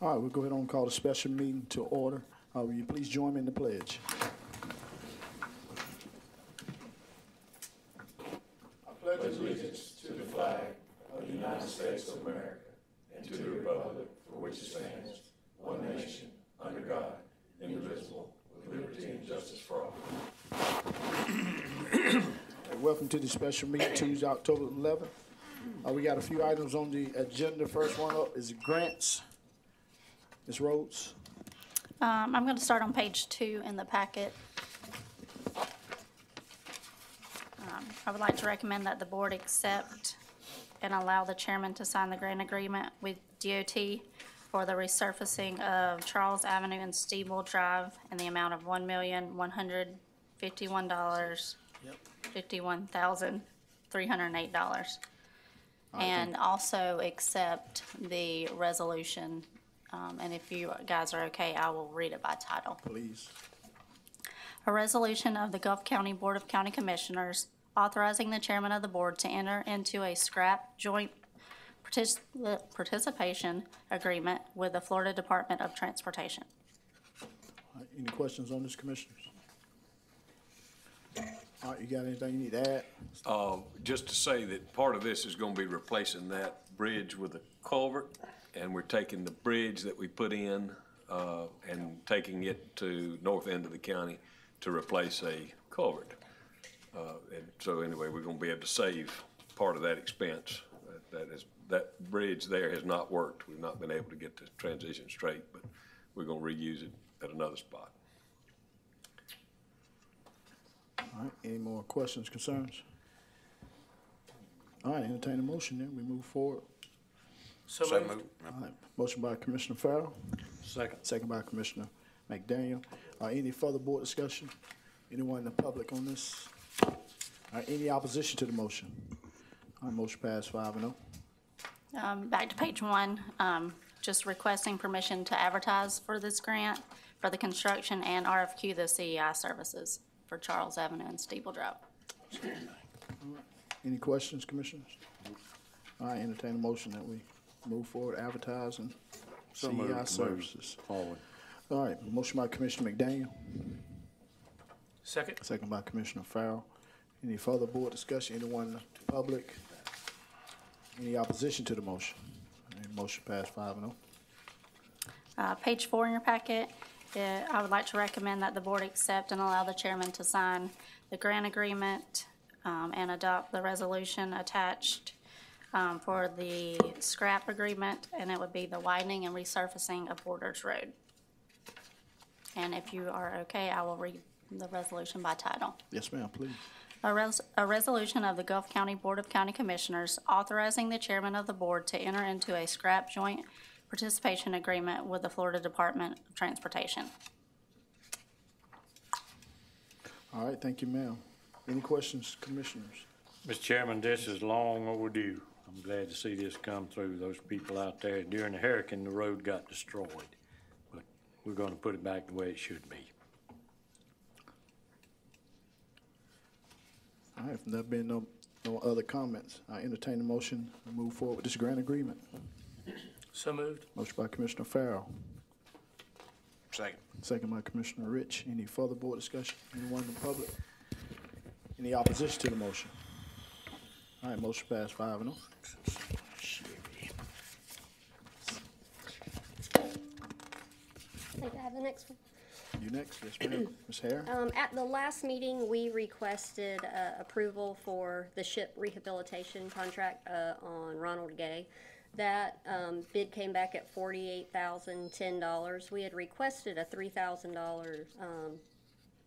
All right, we'll go ahead and call the special meeting to order. Will you please join me in the pledge? I pledge allegiance to the flag of the United States of America and to the republic for which it stands, one nation, under God, indivisible, with liberty and justice for all. Welcome to the special meeting Tuesday, October 11th. We got a few items on the agenda. First one up is grants. Ms. Rhodes. I'm going to start on page 2 in the packet. I would like to recommend that the board accept and allow the chairman to sign the grant agreement with DOT for the resurfacing of Charles Avenue and Steeble Drive in the amount of $1,151,308. And also accept the resolution. And if you guys are okay, I will read it by title. Please. A resolution of the Gulf County Board of County Commissioners authorizing the chairman of the board to enter into a scrap joint participation agreement with the Florida Department of Transportation. All right, any questions on this, commissioners? All right, you got anything you need to add? Just to say that part of this is going to be replacing that bridge with a culvert, and we're taking the bridge that we put in and taking it to north end of the county to replace a culvert. And so anyway, we're going to be able to save part of that expense. That bridge there has not worked. We've not been able to get the transition straight, but we're going to reuse it at another spot. All right, any more questions, concerns? All right, entertain a motion then, we move forward. So moved. All right, motion by Commissioner Farrell. Second. Second by Commissioner McDaniel. Any further board discussion? Anyone in the public on this? All right, any opposition to the motion? All right, motion passed 5-0. Back to page 1, just requesting permission to advertise for this grant for the construction and RFQ the CEI services for Charles Avenue and Steeple Drive. Any questions, commissioners? All right, entertain a motion that we move forward, advertising CEI services. Forward. All right, motion by Commissioner McDaniel. Second. Second by Commissioner Farrell. Any further board discussion? Anyone in the public? Any opposition to the motion? Motion passed 5-0. Page 4 in your packet, I would like to recommend that the board accept and allow the chairman to sign the grant agreement and adopt the resolution attached for the scrap agreement, and it would be the widening and resurfacing of Borders Road. And if you are okay, I will read the resolution by title. Yes, ma'am, please. A resolution of the Gulf County Board of County Commissioners authorizing the chairman of the board to enter into a scrap joint participation agreement with the Florida Department of Transportation. All right, thank you, ma'am. Any questions, commissioners? Mr. Chairman, this is long overdue. I'm glad to see this come through. Those people out there, during the hurricane, the road got destroyed. But we're going to put it back the way it should be. All right, if there have been no other comments, I entertain the motion to move forward with this grant agreement. So moved. Motion by Commissioner Farrell. Second. Second by Commissioner Rich. Any further board discussion? Anyone in the public? Any opposition to the motion? All right, motion passed 5-0. I think I have the next one. You next, yes, ma'am. Ms. Hare? At the last meeting, we requested approval for the ship rehabilitation contract on Ronald Gay. That bid came back at $48,010. We had requested a $3,000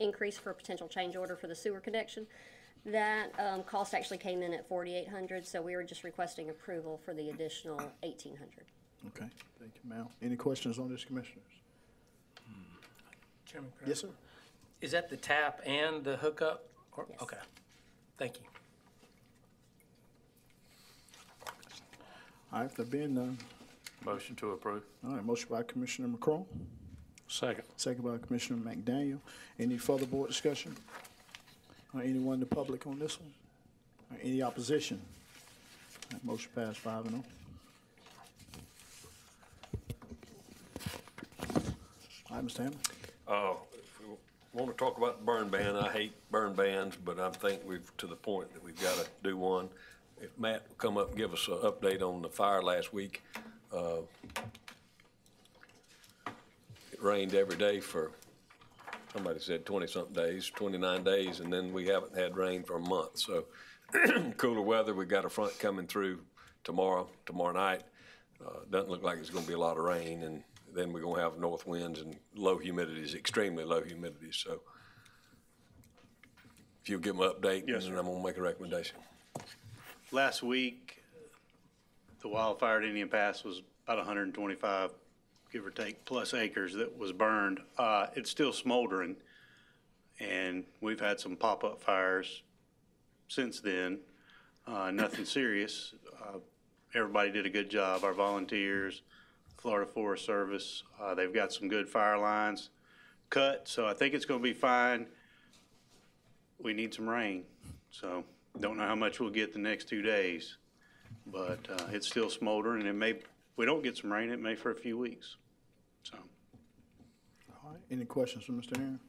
increase for a potential change order for the sewer connection. That cost actually came in at $4,800, so we were just requesting approval for the additional $1,800. Okay, thank you, ma'am. Any questions on this, commissioners? Chairman, Yes, sir. is that the tap and the hookup? Or, Yes. Okay, thank you. All right, if there being none, Motion to approve. all right, motion by Commissioner McCrone. Second. Second by Commissioner McDaniel. Any further board discussion? Or anyone in the public on this one? Or any opposition? All right, motion passed 5-0. All right, Mr. Hammond. If we want to talk about the burn ban, I hate burn bans, but I think we've, to the point that we've got to do one. If Matt will come up and give us an update on the fire last week. It rained every day for, somebody said 20-something days, 29 days, and then we haven't had rain for a month. So cooler weather, we got a front coming through tomorrow night. Doesn't look like it's going to be a lot of rain, and then we're going to have north winds and low humidities, extremely low humidities. So if you'll give them an update, Yes, and sir. I'm going to make a recommendation. Last week, the wildfire at Indian Pass was about 125, give or take, plus acres that was burned. It's still smoldering, and we've had some pop-up fires since then. Nothing serious. Everybody did a good job. Our volunteers, Florida Forest Service, they've got some good fire lines cut, so I think it's going to be fine. We need some rain, so don't know how much we'll get the next 2 days, but it's still smoldering, and it may, if we don't get some rain, it may for a few weeks, so. All right, any questions from Mr. Aaron?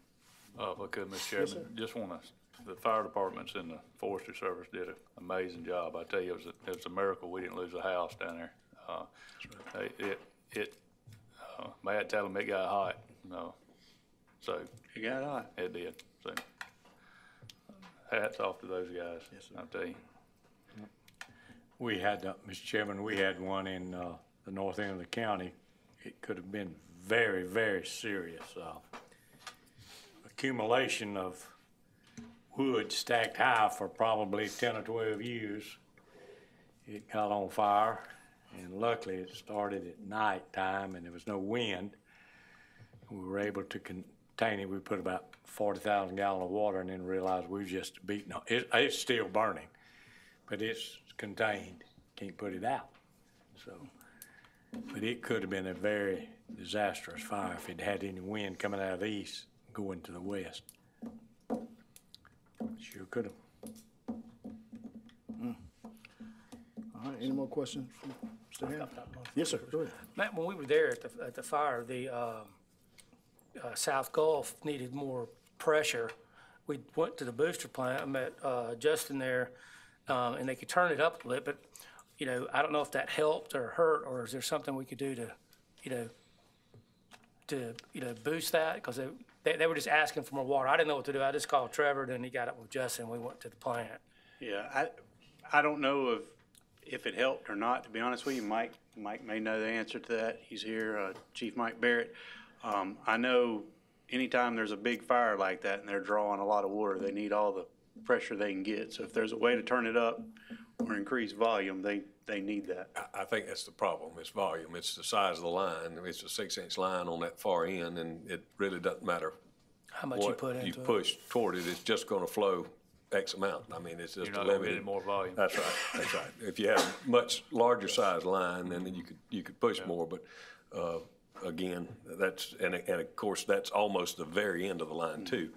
If I could, Mr. Yes, Chairman, sir. just want to, the fire departments and the forestry service did an amazing job. I tell you, it was a miracle we didn't lose a house down there. Matt tell him it got hot, so You got hot. it did. So hats off to those guys, Yes, sir. I'll tell you. We had, Mr. Chairman, we had one in the north end of the county. It could have been very, very serious. Accumulation of wood stacked high for probably 10 or 12 years. It got on fire, and luckily it started at night time and there was no wind. We were able to contain it. We put about 40,000 gallons of water and then realized we just beaten it. It's still burning, but it's contained. Can't put it out. So, but it could have been a very disastrous fire if it had any wind coming out of the east going to the west. Sure could have. All right, any more questions from Mr. Hammond? Yes, sir, go ahead. Matt, when we were there at the fire, the South Gulf needed more pressure. We went to the booster plant, I met Justin there, and they could turn it up a little bit, but, I don't know if that helped or hurt, or is there something we could do to boost that? Because they were just asking for more water. I didn't know what to do. I just called Trevor, then he got up with Justin, we went to the plant. Yeah, I don't know if it helped or not, to be honest with you. Mike may know the answer to that. He's here, Chief Mike Barrett. I know anytime there's a big fire like that and they're drawing a lot of water, they need all the pressure they can get. So if there's a way to turn it up or increase volume, they need that. I think that's the problem. It's volume. It's the size of the line. It's a 6-inch line on that far end, and it really doesn't matter How much you put what you into it? push toward it. It's just going to flow X amount. I mean, it's just You're a not gonna limited. get any more volume. That's right. That's right. If you had a much larger size line, then you could push more. But again, and of course that's almost the very end of the line too.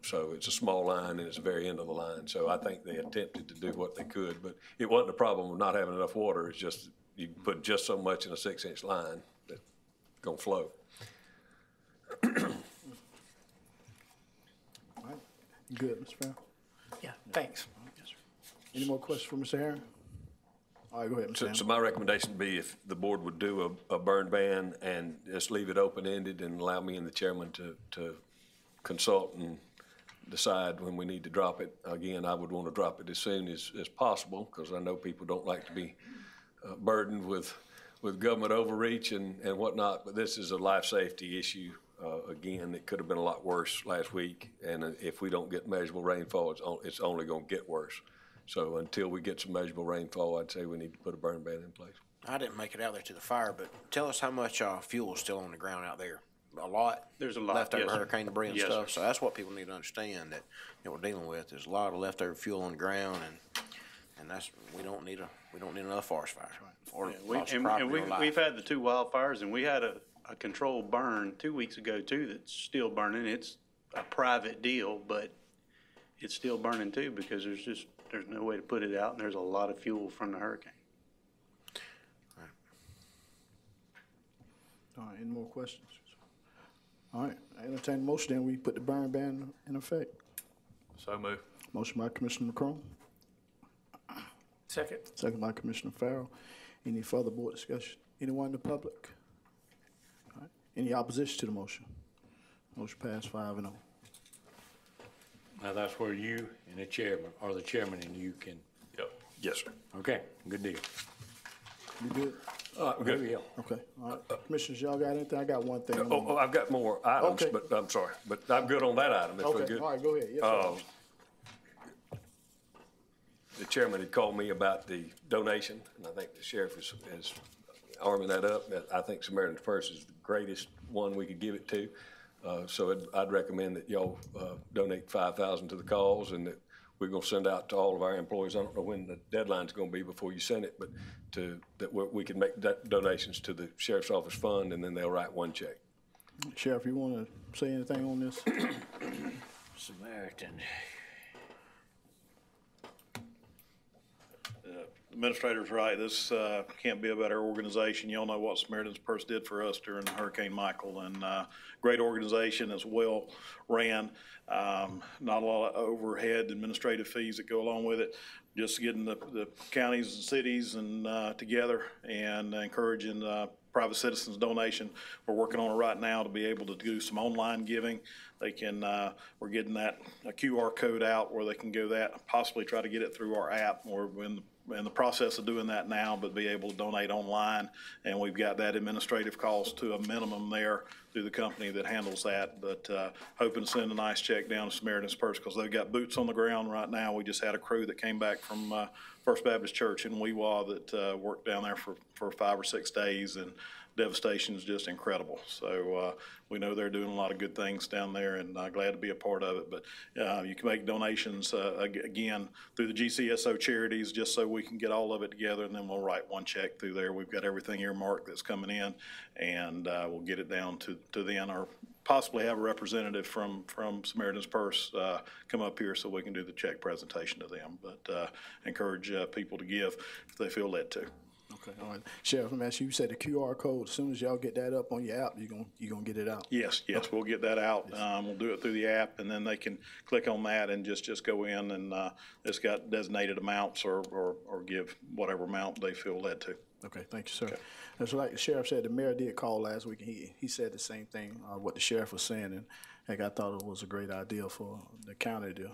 So it's a small line and it's the very end of the line. So I think they attempted to do what they could, but it wasn't a problem of not having enough water. It's just you put just so much in a 6-inch line that's gonna flow. All right, you good, Mr. Farrell? Yeah, thanks. Any more questions for Mr. Aaron? All right, go ahead, Mr. So Hammond. my recommendation would be if the board would do a burn ban and just leave it open-ended and allow me and the chairman to consult and decide when we need to drop it. Again, I would want to drop it as soon as possible because I know people don't like to be burdened with government overreach and whatnot, but this is a life safety issue. Again, it could have been a lot worse last week, and if we don't get measurable rainfall, it's only going to get worse. So until we get some measurable rainfall, I'd say we need to put a burn ban in place. I didn't make it out there to the fire, but tell us how much fuel is still on the ground out there. A lot? There's a lot, Leftover yes, sir. hurricane debris and Yes, stuff. sir. So that's what people need to understand that we're dealing with. There's a lot of leftover fuel on the ground, and that's we don't need another forest fire or Yeah, loss of property or life. we've had the two wildfires, and we had a controlled burn 2 weeks ago too that's still burning. It's a private deal, but it's still burning too because there's no way to put it out, and there's a lot of fuel from the hurricane. All right, any more questions? All right, I entertain a motion, then we put the burn ban in effect. So move. Motion by Commissioner McCrone, Second. second by Commissioner Farrell. Any further board discussion? Anyone in the public? All right, any opposition to the motion? Motion passed 5-0. Now, that's where you and the chairman, or the chairman and you can, Yep. Yes, sir. okay, good deal. You good? Good deal. Okay, all right. Commissioners, y'all got anything? I got one thing. Oh, I've got more items, Okay. but I'm sorry, but I'm good on that item, if we're Okay, good. all right, go ahead. Yes, sir. The chairman had called me about the donation, and I think the sheriff is arming that up. I think Samaritan's Purse is the greatest one we could give it to. So I'd recommend that y'all donate $5,000 to the cause, and that we're gonna send out to all of our employees. I don't know when the deadline's gonna be before you send it, but that we can make donations to the sheriff's office fund, and then they'll write one check. Sheriff, you want to say anything on this? Samaritan. Administrator's right. This can't be a better organization. Y'all know what Samaritan's Purse did for us during Hurricane Michael, and great organization. It's well ran. Not a lot of overhead administrative fees that go along with it. Just getting the counties and cities and together and encouraging private citizens donation. We're working on it right now to be able to do some online giving. They can, we're getting a QR code out where they can go that, possibly try to get it through our app. We're in the process of doing that now, but be able to donate online. And we've got that administrative cost to a minimum there through the company that handles that. But hoping to send a nice check down to Samaritan's Purse because they've got boots on the ground right now. We just had a crew that came back from First Baptist Church in Weewa that worked down there for 5 or 6 days, and devastation is just incredible. So we know they're doing a lot of good things down there, and glad to be a part of it. But you can make donations, again, through the GCSO charities, just so we can get all of it together, and then we'll write one check through there. We've got everything earmarked that's coming in, and we'll get it down to them, or possibly have a representative from Samaritan's Purse come up here so we can do the check presentation to them. But encourage people to give if they feel led to. Okay, all right. Sheriff, let me ask you, you said the QR code, as soon as y'all get that up on your app, you're gonna get it out? Yes, we'll get that out. We'll do it through the app, and then they can click on that and just go in, and it's got designated amounts or give whatever amount they feel led to. Okay, thank you, sir. And so like the sheriff said, the mayor did call last week, and he said the same thing, what the sheriff was saying, and heck, I thought it was a great idea for the county to,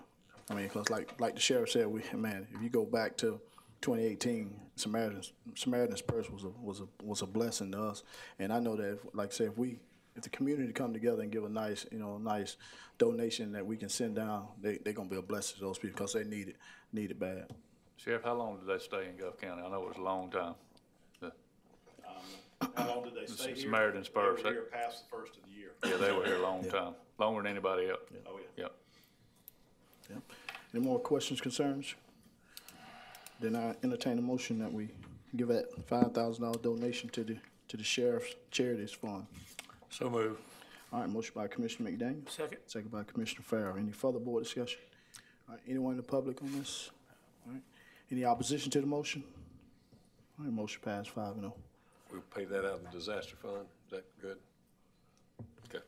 I mean, because like the sheriff said, if you go back to 2018, Samaritan's Purse was a blessing to us, and I know that, like I said, if the community come together and give a nice donation that we can send down, they're gonna be a blessing to those people because they need it bad. Sheriff, how long did they stay in Gulf County? I know it was a long time. How long did they stay here? Samaritan's Purse. They were here past the first of the year. Yeah, they were here a long time, longer than anybody else. Oh, yeah. Yep. Yep. Any more questions, concerns? Then I entertain a motion that we give that $5,000 donation to the sheriff's charities fund. So move. All right, motion by Commissioner McDaniel. Second. Second by Commissioner Farrell. Any further board discussion? All right, anyone in the public on this? All right, any opposition to the motion? All right, motion passed 5-0. We'll pay that out of the disaster fund. Is that good? Okay.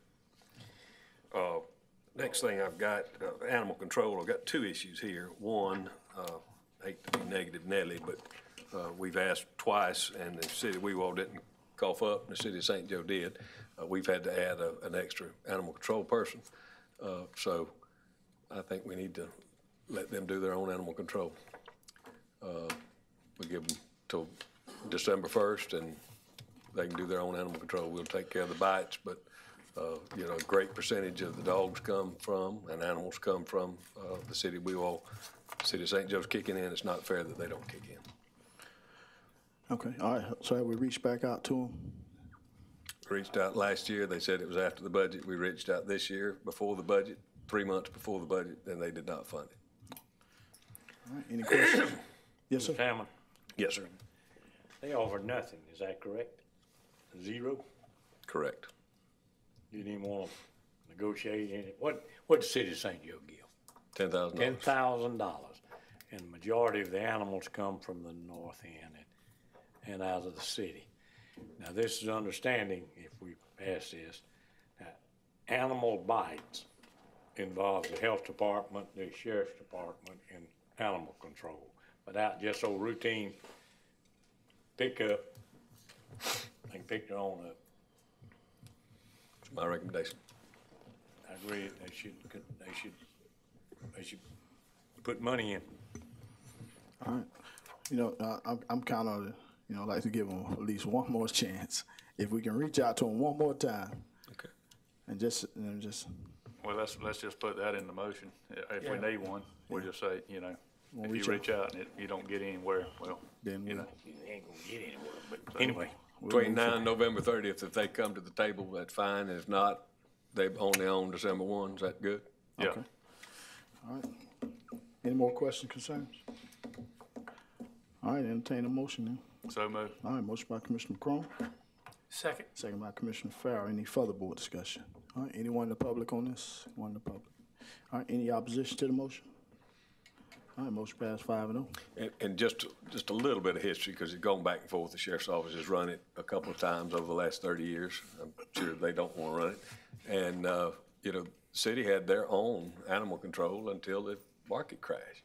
Next thing I've got, animal control. I've got 2 issues here. One, I hate to be negative Nelly, but we've asked twice, and the city of Weewall didn't cough up, and the city of St. Joe did. We've had to add an extra animal control person. So I think we need to let them do their own animal control. We give them till December 1st, and they can do their own animal control. We'll take care of the bites, but a great percentage of the dogs come from and animals come from the city of Weewall. City of St. Joe's kicking in. It's not fair that they don't kick in. Okay, all right, so have we reached back out to them? Reached out last year. They said it was after the budget. We reached out this year before the budget, 3 months before the budget, and they did not fund it. All right, any questions? Yes, sir. Chairman, Yes, sir. they offered nothing, is that correct? 0? Correct. You didn't want to negotiate any, what did the city of St. Joe give? $10,000. $10,000. And the majority of the animals come from the north end and out of the city. Now, this is understanding, if we pass this, that animal bites involves the health department, the sheriff's department, and animal control. Without just so routine pickup, they can pick their own up. That's my recommendation. I agree, they should put money in. All right. You know, I'm kind of, you know, like to give them at least one more chance. If we can reach out to them one more time, Okay. and just Well, let's just put that in the motion. If we need one, we'll just say, you know, We'll if reach you reach out and you don't get anywhere, well, then you we'll, know. You ain't gonna get anywhere, but anyway. Between now and November 30th, if they come to the table, that's fine. If not, they only own December 1. Is that good? Yeah. Okay. All right. Any more questions, concerns? All right, entertain a motion then. So moved. All right, motion by Commissioner McCrone, Second. second by Commissioner Farrell. Any further board discussion? All right, anyone in the public on this? Anyone in the public? All right, any opposition to the motion? All right, motion passed 5-0. And just a little bit of history, because it's gone back and forth. The sheriff's office has run it a couple of times over the last 30 years. I'm sure they don't want to run it. And, you know, the city had their own animal control until the market crashed.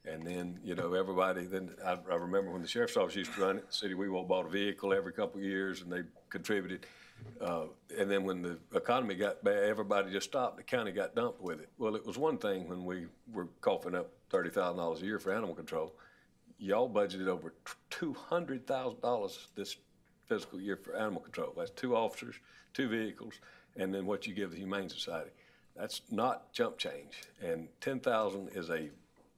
And then, you know, everybody, then I remember when the sheriff's office used to run it, the city, we bought a vehicle every couple of years and they contributed. And then when the economy got bad, everybody just stopped. The county got dumped with it. Well, it was one thing when we were coughing up $30,000 a year for animal control. Y'all budgeted over $200,000 this fiscal year for animal control. That's 2 officers, 2 vehicles, and then what you give the Humane Society. That's not chump change. And $10,000 is a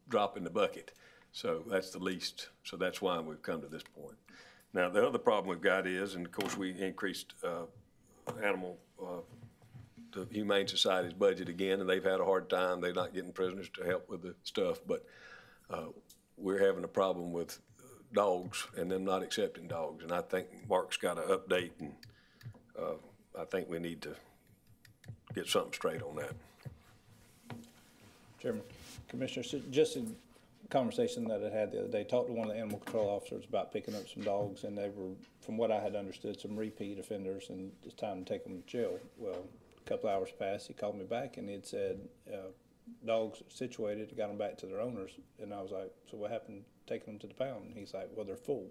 drop in the bucket. So that's the least. So that's why we've come to this point. Now, the other problem we've got is, and of course, we increased the Humane Society's budget again, and they've had a hard time. They're not getting prisoners to help with the stuff, but we're having a problem with dogs and them not accepting dogs. And I think Mark's got to update, and I think we need to get something straight on that. Chairman, Commissioners, just in conversation that I had the other day, talked to one of the animal control officers about picking up some dogs, and they were, from what I had understood, some repeat offenders, and it's time to take them to jail. Well, a couple hours passed, he called me back, and he had said, dogs situated, got them back to their owners, and I was like, so what happened taking them to the pound? And he's like, well, they're full.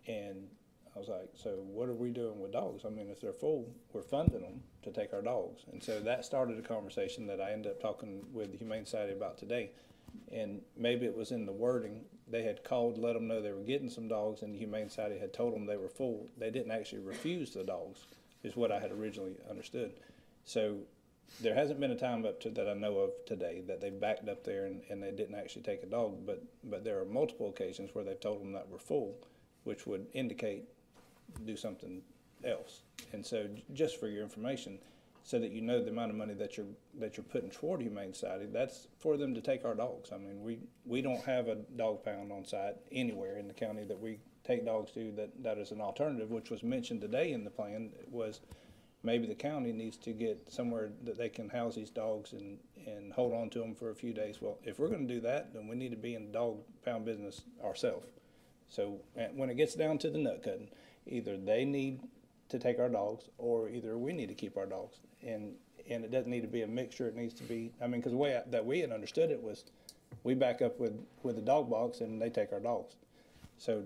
And I was like, so what are we doing with dogs? I mean, if they're full, we're funding them to take our dogs. And so that started a conversation that I ended up talking with the Humane Society about today. And maybe it was in the wording. They had called, let them know they were getting some dogs, and the Humane Society had told them they were full. They didn't actually refuse the dogs, is what I had originally understood. So there hasn't been a time up to that I know of today that they backed up there and they didn't actually take a dog, but there are multiple occasions where they've told them that we're full, which would indicate do something else. And so just for your information, so that you know the amount of money that you're putting toward Humane Society, that's for them to take our dogs. I mean, we don't have a dog pound on site anywhere in the county that we take dogs to that is an alternative, which was mentioned today in the plan. Was maybe the county needs to get somewhere that they can house these dogs and hold on to them for a few days. Well, if we're going to do that, then we need to be in the dog pound business ourselves. So when it gets down to the nut cutting, either they need to take our dogs, or either we need to keep our dogs. And it doesn't need to be a mixture. It needs to be, I mean, because the way that we had understood it was we back up with the dog box and they take our dogs. So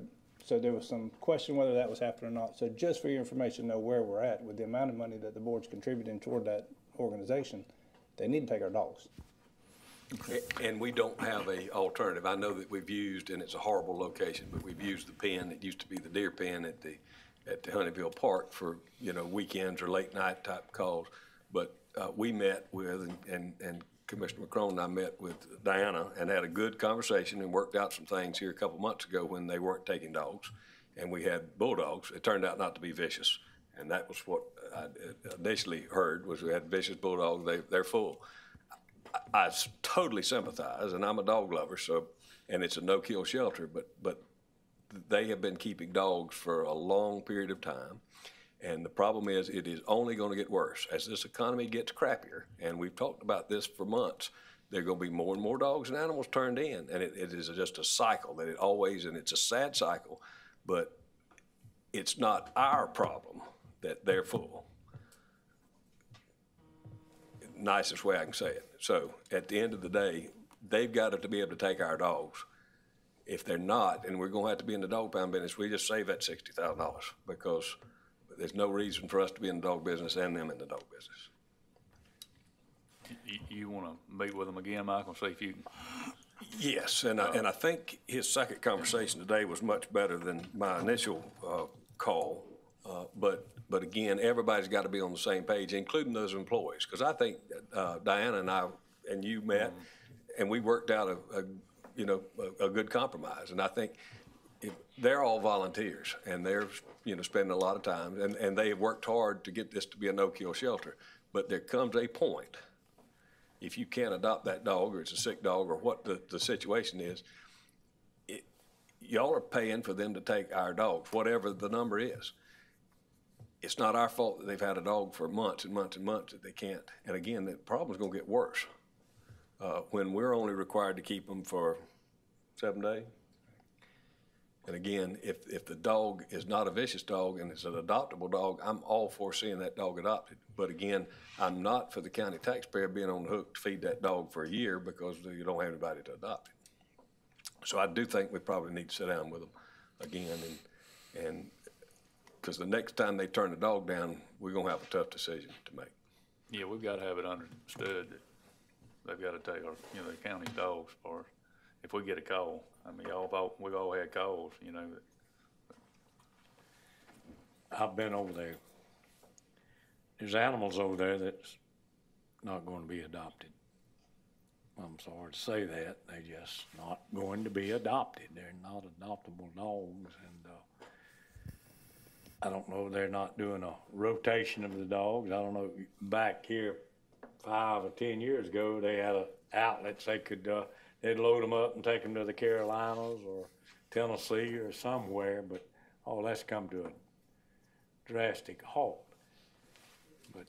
there was some question whether that was happening or not. So just for your information, know where we're at with the amount of money that the board's contributing toward that organization. They need to take our dogs. And we don't have a alternative. I know that we've used, and it's a horrible location, but we've used the pen. It used to be the deer pen at the Honeyville Park for, you know, weekends or late night type calls. But we met with, and Commissioner McCrone and I met with Diana and had a good conversation and worked out some things here a couple months ago when they weren't taking dogs. And we had bulldogs. It turned out not to be vicious. And that was what I initially heard, was we had vicious bulldogs. They're full. I totally sympathize, and I'm a dog lover, so, and it's a no-kill shelter, but they have been keeping dogs for a long period of time, and the problem is it is only going to get worse. As this economy gets crappier, and we've talked about this for months, there are going to be more and more dogs and animals turned in, and it is just a cycle that it always, and it's a sad cycle, but it's not our problem that they're full. nicest way I can say it. So at the end of the day, they've got to be able to take our dogs. If they're not, and we're gonna have to be in the dog pound business, we just save that $60,000 because there's no reason for us to be in the dog business and them in the dog business. You wanna meet with them again, Michael, see if you can? Yes, and I think his second conversation today was much better than my initial call. But again, everybody's got to be on the same page, including those employees. Because I think Diana and I and you met, and we worked out a good compromise. And I think they're all volunteers, and they're spending a lot of time, and they have worked hard to get this to be a no-kill shelter. But there comes a point, if you can't adopt that dog, or it's a sick dog, or what the situation is, y'all are paying for them to take our dogs, whatever the number is. It's not our fault that they've had a dog for months and months and months that they can't. And again, the problem's gonna get worse when we're only required to keep them for 7 days. And again, if the dog is not a vicious dog and it's an adoptable dog, I'm all for seeing that dog adopted. But again, I'm not for the county taxpayer being on the hook to feed that dog for a year because you don't have anybody to adopt it. So I do think we probably need to sit down with them again and because the next time they turn the dog down, we're gonna have a tough decision to make. Yeah, we've gotta have it understood that they've gotta take our, the county's dogs for, if we get a call. I mean, we've all had calls, I've been over there. There's animals over there that's not going to be adopted. I'm sorry to say that. They're just not going to be adopted. They're not adoptable dogs, and I don't know, they're not doing a rotation of the dogs. I don't know, back here 5 or 10 years ago, they had outlets they could, they'd load them up and take them to the Carolinas or Tennessee or somewhere, but all that's come to a drastic halt. But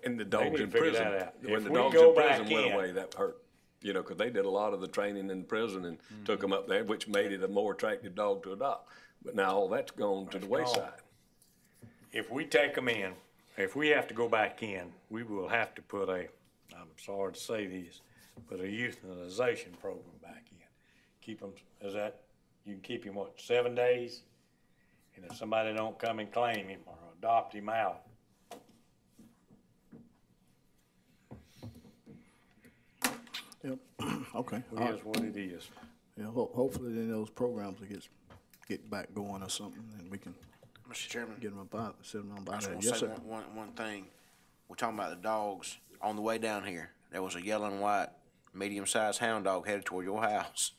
and the they dogs need in to figure prison, that out. when If the we dogs go in prison back went in- away, that hurt. Because they did a lot of the training in prison and took them up there, which made it a more attractive dog to adopt. But now all that's gone to the wayside. If we take them in, if we have to go back in, we will have to put I'm sorry to say this, but a euthanization program back in. Keep them, you can keep him, 7 days? And if somebody don't come and claim him or adopt him out, Yep, okay. it is what it is. Yeah, hopefully then those programs will get back going or something, and we can Mr. Chairman, get them about, sit them I about just that. want Yes, to say sir. one thing. We're talking about the dogs. On the way down here, there was a yellow and white, medium-sized hound dog headed toward your house.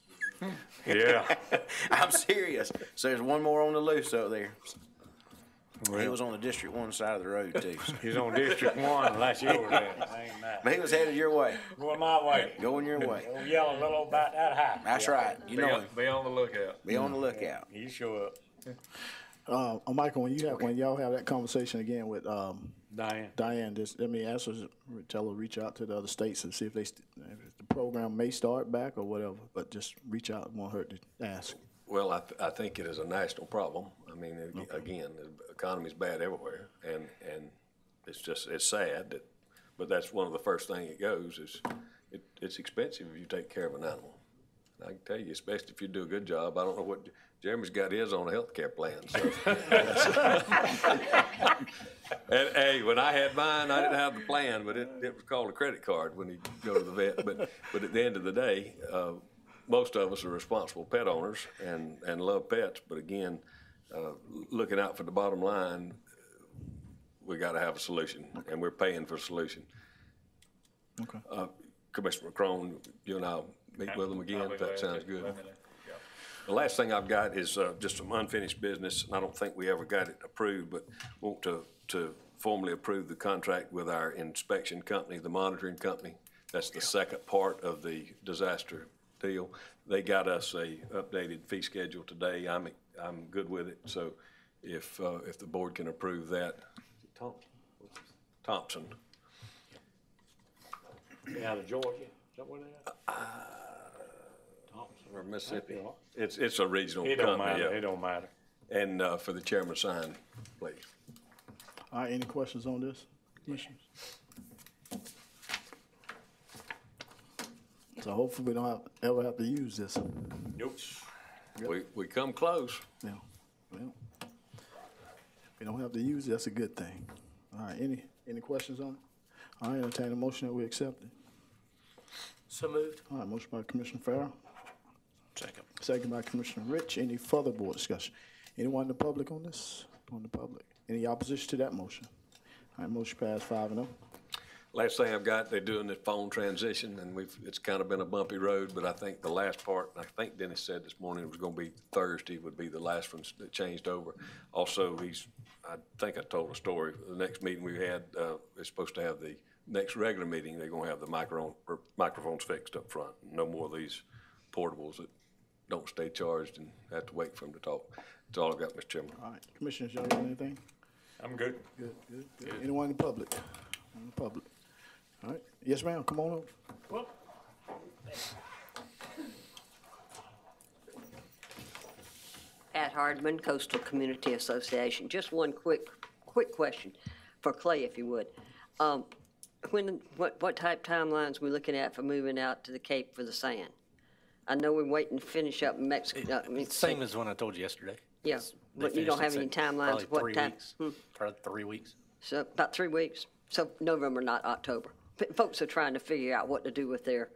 Yeah. I'm serious. So there's one more on the loose out there. He Well, was on the District 1 side of the road, too. So. he's on District 1, unless yours is. Ain't that. But he was headed your way, Going my way. going your way. Little yellow, little about that high. That's right. You know him. Be on the lookout. Be on the lookout. You show up. Michael, when y'all have that conversation again with Diane. just let me ask her, tell her to reach out to the other states and see if if the program may start back or whatever. But just reach out. It won't hurt to ask. Well, I think it is a national problem. I mean, again, the economy's bad everywhere, and it's sad but that's one of the first things it goes is it's expensive if you take care of an animal. And I can tell you, especially if you do a good job. I don't know what Jeremy's got his on a health care plan. So. And hey, when I had mine, I didn't have the plan, but it was called a credit card when you go to the vet. But at the end of the day, most of us are responsible pet owners and love pets. But again, looking out for the bottom line, we got to have a solution, and we're paying for a solution. Okay. Commissioner McCrone, you and I'll meet with them again, I'll be if that glad sounds to. good. Let me know. Yeah. The last thing I've got is just some unfinished business, and I don't think we ever got it approved, but want to formally approve the contract with our inspection company, the monitoring company. That's the second part of the disaster deal. They got us a updated fee schedule today. I'm good with it. So if the board can approve that. Thompson. Out of Georgia, is that where they at? Thompson. Or Mississippi. It's a regional It don't company, matter, yeah. it don't matter. And for the chairman to sign, please. All right. Any questions on this, commissioners? So hopefully we don't ever have to use this. Nope. We come close. Yeah, well, if we don't have to use it, that's a good thing. All right, any questions on it? All right, entertain a motion that we accept it. So moved. All right, motion by Commissioner Farrell, Second. second by Commissioner Rich. Any further board discussion? Anyone in the public on this? On the public? Any opposition to that motion? All right, motion passed 5-0. Last thing I've got, they're doing the phone transition, and it's kind of been a bumpy road, but I think the last part, I think Dennis said this morning it was gonna be Thursday would be the last one that changed over. Also, I think I told a story, the next meeting we had, is supposed to have the next regular meeting, they're gonna have the microphones fixed up front. No more of these portables that don't stay charged and have to wait for them to talk. That's all I've got, Mr. Chairman. All right, Commissioners, y'all got anything? I'm good. Good. Anyone in the public? In the public? All right, yes, ma'am, come on up. At Hardman Coastal Community Association. Just one quick question for Clay, if you would. What type timelines we looking at for moving out to the Cape for the sand? I know we're waiting to finish up in Mexico. Same as when I told you yesterday. Yeah, but you don't have any timelines of what time? Probably 3 weeks. So about 3 weeks. So November, not October. Folks are trying to figure out what to do with their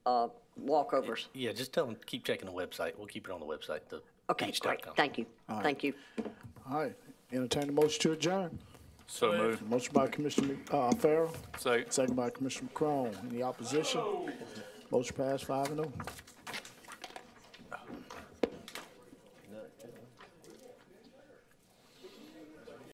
walkovers. Yeah, just tell them, keep checking the website. We'll keep it on the website, Okay, great. Thank you. Thank you. All right, entertain the motion to adjourn. So moved. Motion by Commissioner Farrell, Second. second by Commissioner McCrone. Any opposition? Motion passed 5-0.